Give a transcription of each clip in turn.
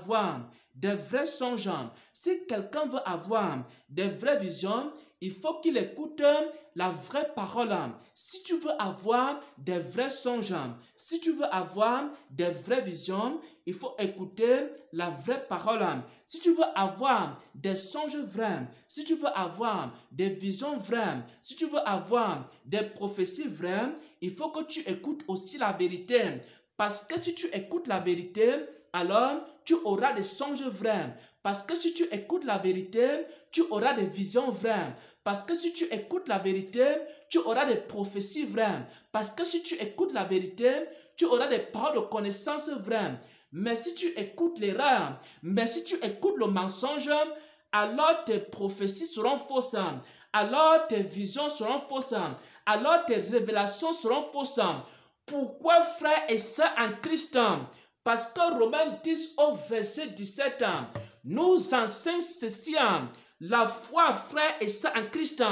avoir des vrais songes, si quelqu'un veut avoir des vraies visions, il faut qu'il écoute la vraie parole. Si tu veux avoir des vrais songes, si tu veux avoir des vraies visions, il faut écouter la vraie parole. Si tu veux avoir des songes vrais, si tu veux avoir des visions vraies, si tu veux avoir des prophéties vraies, il faut que tu écoutes aussi la vérité. Parce que si tu écoutes la vérité, alors tu auras des songes vrais. Parce que si tu écoutes la vérité, tu auras des visions vraies. Parce que si tu écoutes la vérité, tu auras des prophéties vraies. Parce que si tu écoutes la vérité, tu auras des paroles de connaissance vraies. Mais si tu écoutes l'erreur, mais si tu écoutes le mensonge, alors tes prophéties seront fausses. Alors tes visions seront fausses. Alors tes révélations seront fausses. Pourquoi, frères et sœurs en Christ? Parce que Romains 10 au verset 17 nous enseigne ceci. La foi, frères et sœurs en Christ,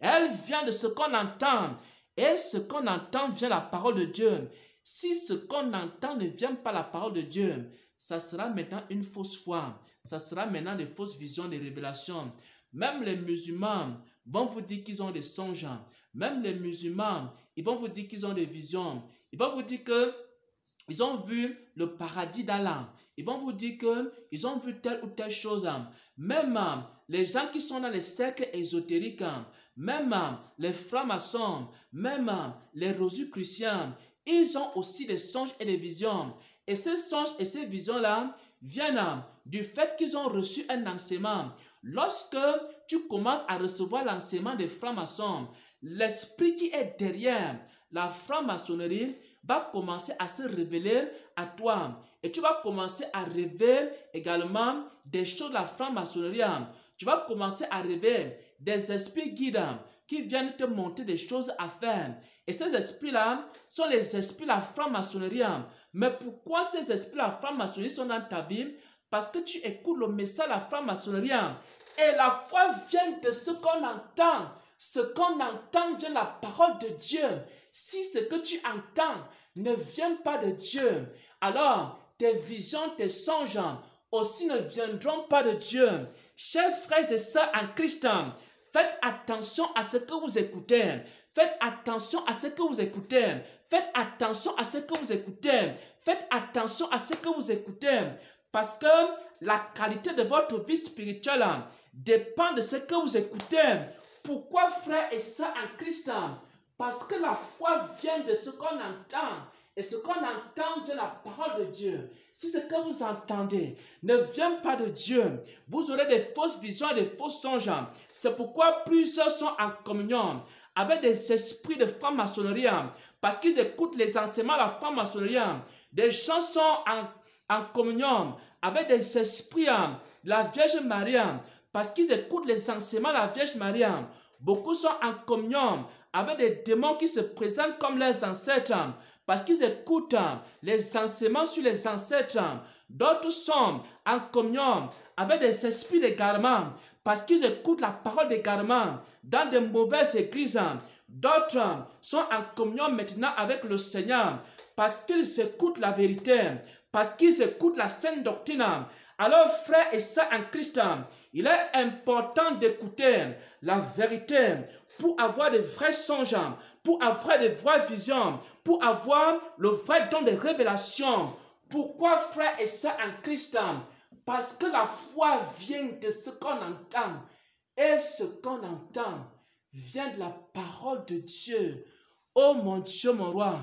elle vient de ce qu'on entend. Et ce qu'on entend vient de la parole de Dieu. Si ce qu'on entend ne vient pas de la parole de Dieu, ça sera maintenant une fausse foi. Ça sera maintenant des fausses visions, des révélations. Même les musulmans vont vous dire qu'ils ont des songes. Même les musulmans, ils vont vous dire qu'ils ont des visions. Ils vont vous dire qu'ils ont vu le paradis d'Allah. Ils vont vous dire qu'ils ont vu telle ou telle chose. Même les gens qui sont dans les cercles ésotériques, même les francs-maçons, même les rosicruciens, ils ont aussi des songes et des visions. Et ces songes et ces visions-là viennent du fait qu'ils ont reçu un enseignement. Lorsque tu commences à recevoir l'enseignement des francs-maçons, l'esprit qui est derrière la franc-maçonnerie va commencer à se révéler à toi. Et tu vas commencer à rêver également des choses de la franc-maçonnerie. Tu vas commencer à rêver des esprits guides qui viennent te montrer des choses à faire. Et ces esprits-là sont les esprits de la franc-maçonnerie. Mais pourquoi ces esprits de la franc-maçonnerie sont dans ta vie? Parce que tu écoutes le message de la franc-maçonnerie. Et la foi vient de ce qu'on entend. Ce qu'on entend vient de la parole de Dieu. Si ce que tu entends ne vient pas de Dieu, alors tes visions, tes songes aussi ne viendront pas de Dieu. Chers frères et sœurs en Christ, faites attention à ce que vous écoutez. Faites attention à ce que vous écoutez. Faites attention à ce que vous écoutez. Faites attention à ce que vous écoutez. Parce que la qualité de votre vie spirituelle dépend de ce que vous écoutez. Pourquoi, frères et sœurs en Christ? Parce que la foi vient de ce qu'on entend. Et ce qu'on entend vient de la parole de Dieu. Si ce que vous entendez ne vient pas de Dieu, vous aurez des fausses visions et des faux songes. C'est pourquoi plusieurs sont en communion avec des esprits de franc-maçonnerie. Parce qu'ils écoutent les enseignements de la franc-maçonnerie. Des gens sont en communion avec des esprits de la Vierge Marie. Parce qu'ils écoutent les enseignements de la Vierge Marie. Beaucoup sont en communion avec des démons qui se présentent comme leurs ancêtres. Parce qu'ils écoutent les enseignements sur les ancêtres. D'autres sont en communion avec des esprits d'égarement. Parce qu'ils écoutent la parole d'égarement dans de mauvaises églises. D'autres sont en communion maintenant avec le Seigneur. Parce qu'ils écoutent la vérité. Parce qu'ils écoutent la sainte doctrine. Alors, frères et sœurs en Christ, il est important d'écouter la vérité pour avoir de vrais songes, pour avoir de vraies visions, pour avoir le vrai don de révélation. Pourquoi, frères et sœurs en Christ? Parce que la foi vient de ce qu'on entend. Et ce qu'on entend vient de la parole de Dieu. Oh mon Dieu, mon roi.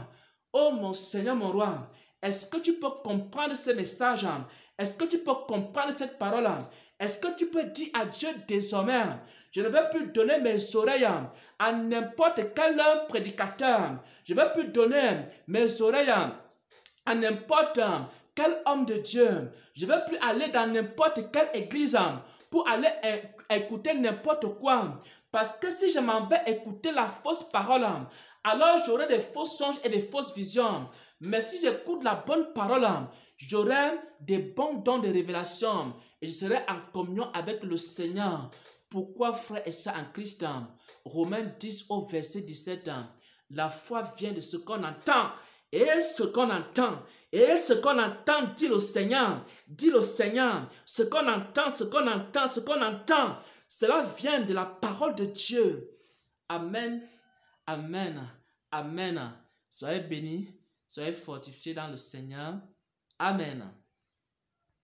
Oh mon Seigneur, mon roi. Est-ce que tu peux comprendre ce message? Est-ce que tu peux comprendre cette parole? Est-ce que tu peux dire à Dieu désormais, je ne vais plus donner mes oreilles à n'importe quel prédicateur. Je ne vais plus donner mes oreilles à n'importe quel homme de Dieu. Je ne vais plus aller dans n'importe quelle église pour aller écouter n'importe quoi. Parce que si je m'en vais écouter la fausse parole, alors j'aurai des faux songes et des fausses visions. Mais si j'écoute la bonne parole, j'aurai des bons dons de révélation et je serai en communion avec le Seigneur. Pourquoi, frères et sœurs en Christ? Romains 10 au verset 17. La foi vient de ce qu'on entend Et ce qu'on entend, et ce qu'on entend, dit le Seigneur, ce qu'on entend, cela vient de la parole de Dieu. Amen, amen, amen. Soyez bénis, soyez fortifiés dans le Seigneur. Amen.